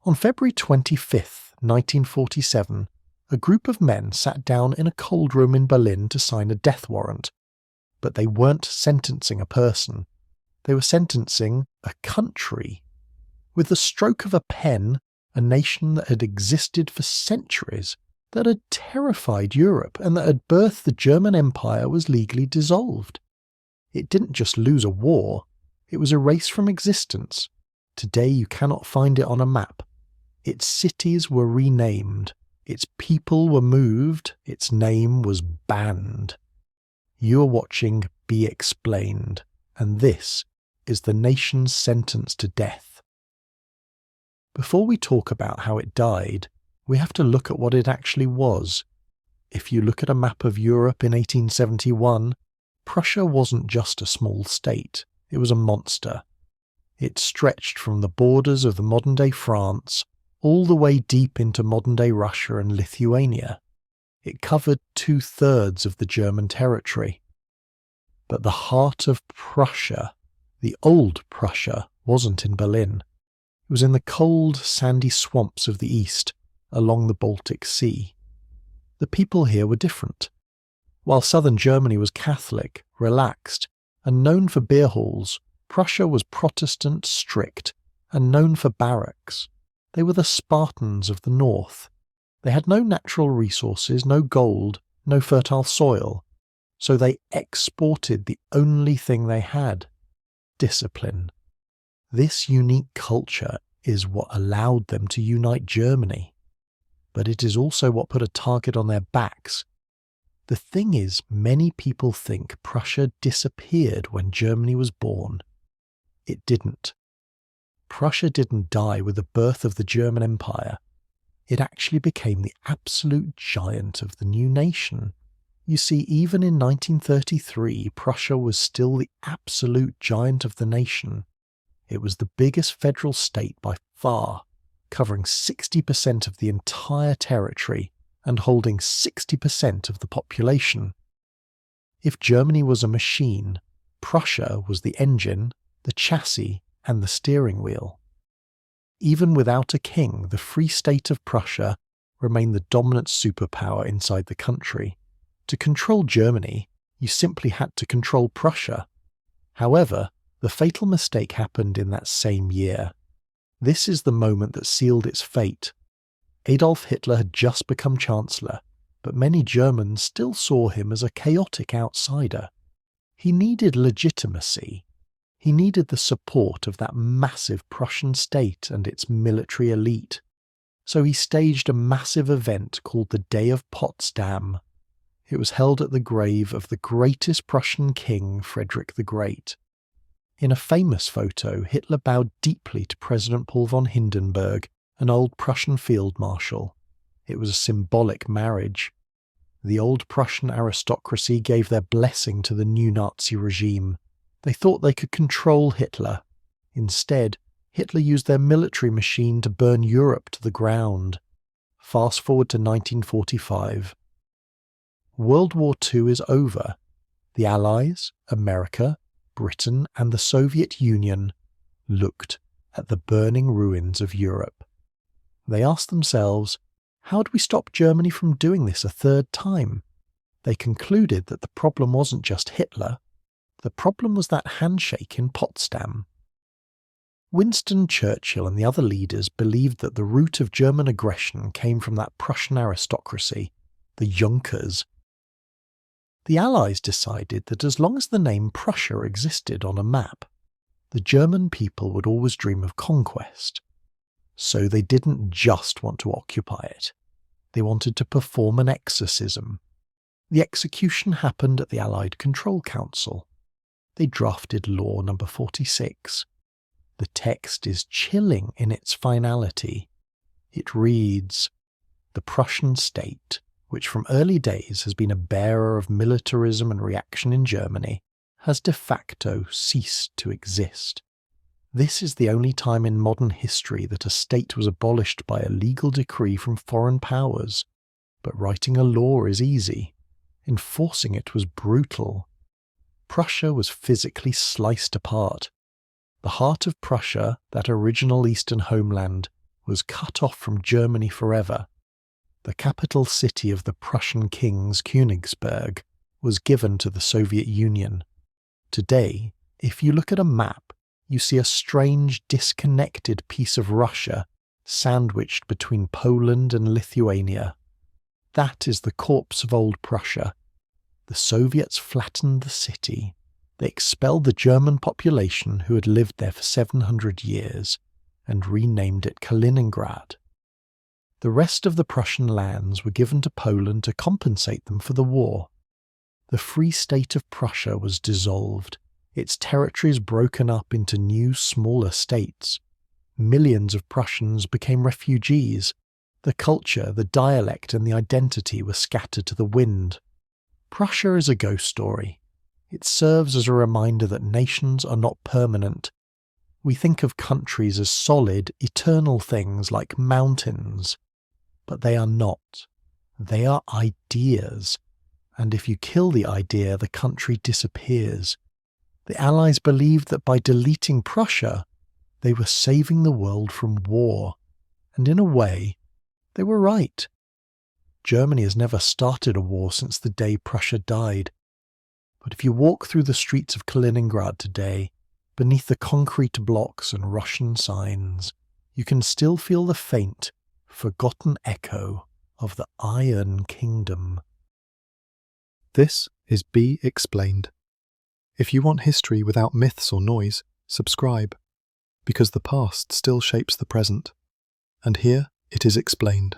On February 25th, 1947, a group of men sat down in a cold room in Berlin to sign a death warrant. But they weren't sentencing a person. They were sentencing a country. With the stroke of a pen, a nation that had existed for centuries, that had terrified Europe, and that had birthed the German Empire was legally dissolved. It didn't just lose a war, it was erased from existence. Today you cannot find it on a map. Its cities were renamed, its people were moved, its name was banned. You are watching Be Explained, and this is the nation's sentence to death. Before we talk about how it died, we have to look at what it actually was. If you look at a map of Europe in 1871, Prussia wasn't just a small state, it was a monster. It stretched from the borders of the modern-day France all the way deep into modern-day Russia and Lithuania. It covered 2/3 of the German territory. But the heart of Prussia, the old Prussia, wasn't in Berlin. It was in the cold, sandy swamps of the east, along the Baltic Sea. The people here were different. While southern Germany was Catholic, relaxed, and known for beer halls, Prussia was Protestant, strict, and known for barracks. They were the Spartans of the north. They had no natural resources, no gold, no fertile soil, so they exported the only thing they had: discipline. This unique culture is what allowed them to unite Germany. But it is also what put a target on their backs. The thing is, many people think Prussia disappeared when Germany was born. It didn't. Prussia didn't die with the birth of the German Empire. It actually became the absolute giant of the new nation. You see, even in 1933, Prussia was still the absolute giant of the nation. It was the biggest federal state by far, covering 60% of the entire territory and holding 60% of the population. If Germany was a machine, Prussia was the engine, the chassis, and the steering wheel. Even without a king, the Free State of Prussia remained the dominant superpower inside the country. To control Germany, you simply had to control Prussia. However, the fatal mistake happened in that same year. This is the moment that sealed its fate. Adolf Hitler had just become Chancellor, but many Germans still saw him as a chaotic outsider. He needed legitimacy. He needed the support of that massive Prussian state and its military elite. So he staged a massive event called the Day of Potsdam. It was held at the grave of the greatest Prussian king, Frederick the Great. In a famous photo, Hitler bowed deeply to President Paul von Hindenburg, an old Prussian field marshal. It was a symbolic marriage. The old Prussian aristocracy gave their blessing to the new Nazi regime. They thought they could control Hitler. Instead, Hitler used their military machine to burn Europe to the ground. Fast forward to 1945. World War II is over. The Allies, America, Britain, and the Soviet Union looked at the burning ruins of Europe. They asked themselves, how do we stop Germany from doing this a third time? They concluded that the problem wasn't just Hitler. The problem was that handshake in Potsdam. Winston Churchill and the other leaders believed that the root of German aggression came from that Prussian aristocracy, the Junkers. The Allies decided that as long as the name Prussia existed on a map, the German people would always dream of conquest. So they didn't just want to occupy it. They wanted to perform an exorcism. The execution happened at the Allied Control Council. They drafted Law No. 46. The text is chilling in its finality. It reads, "The Prussian state, which from early days has been a bearer of militarism and reaction in Germany, has de facto ceased to exist. This is the only time in modern history that a state was abolished by a legal decree from foreign powers. But writing a law is easy. Enforcing it was brutal. Prussia was physically sliced apart. The heart of Prussia, that original eastern homeland, was cut off from Germany forever. The capital city of the Prussian kings, Königsberg, was given to the Soviet Union. Today, if you look at a map, you see a strange, disconnected piece of Russia sandwiched between Poland and Lithuania. That is the corpse of old Prussia. The Soviets flattened the city. They expelled the German population who had lived there for 700 years and renamed it Kaliningrad. The rest of the Prussian lands were given to Poland to compensate them for the war. The Free State of Prussia was dissolved, its territories broken up into new, smaller states. Millions of Prussians became refugees. The culture, the dialect, and the identity were scattered to the wind. Prussia is a ghost story. It serves as a reminder that nations are not permanent. We think of countries as solid, eternal things like mountains. But they are not. They are ideas. And if you kill the idea, the country disappears. The Allies believed that by deleting Prussia, they were saving the world from war. And in a way, they were right. Germany has never started a war since the day Prussia died. But if you walk through the streets of Kaliningrad today, beneath the concrete blocks and Russian signs, you can still feel the faint, forgotten echo of the Iron Kingdom. This is Be Explained. If you want history without myths or noise, subscribe, because the past still shapes the present, and here it is explained.